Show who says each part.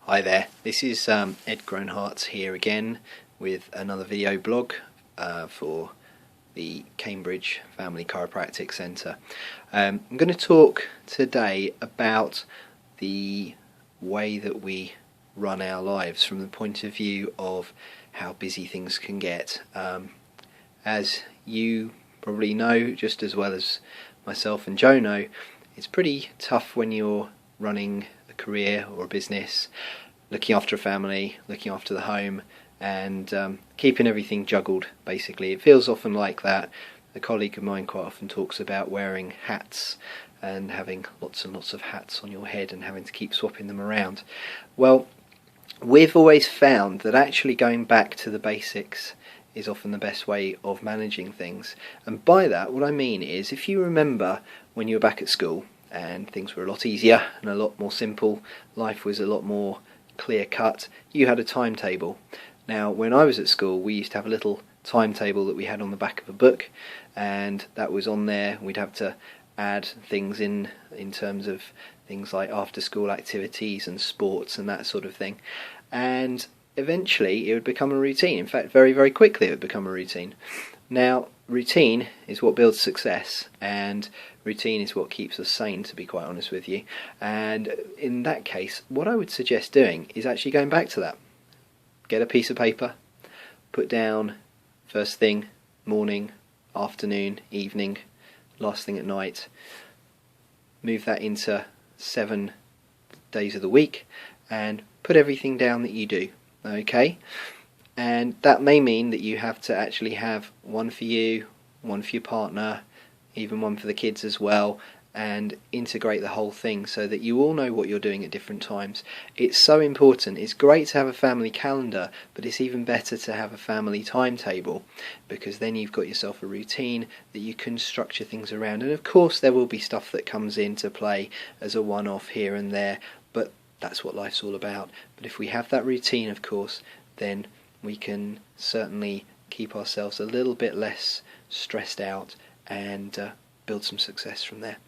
Speaker 1: Hi there, this is Ed Groenhart here again with another video blog for the Cambridge Family Chiropractic Centre. I'm going to talk today about the way that we run our lives from the point of view of how busy things can get. As you probably know, just as well as myself and Joe know, it's pretty tough when you're running a career or a business, looking after a family, looking after the home, and keeping everything juggled. Basically, it feels often like that. A colleague of mine quite often talks about wearing hats and having lots and lots of hats on your head and having to keep swapping them around. Well, we've always found that actually going back to the basics is often the best way of managing things. And by that, what I mean is, if you remember when you were back at school and things were a lot easier and a lot more simple, life was a lot more clear cut, you had a timetable. Now, when I was at school, we used to have a little timetable that we had on the back of a book, and that was on there. We'd have to add things in terms of things like after school activities and sports and that sort of thing, and eventually it would become a routine. In fact, very, very quickly it would become a routine. Now, routine is what builds success, and routine is what keeps us sane, to be quite honest with you. And in that case, what I would suggest doing is actually going back to that. Get a piece of paper, put down first thing, morning, afternoon, evening, last thing at night. Move that into 7 days of the week and put everything down that you do. Okay, and that may mean that you have to actually have one for you, one for your partner, even one for the kids as well, and integrate the whole thing so that you all know what you're doing at different times. It's so important. It's great to have a family calendar, but it's even better to have a family timetable, because then you've got yourself a routine that you can structure things around. And of course there will be stuff that comes into play as a one-off here and there, but that's what life's all about. But if we have that routine, of course, then we can certainly keep ourselves a little bit less stressed out and build some success from there.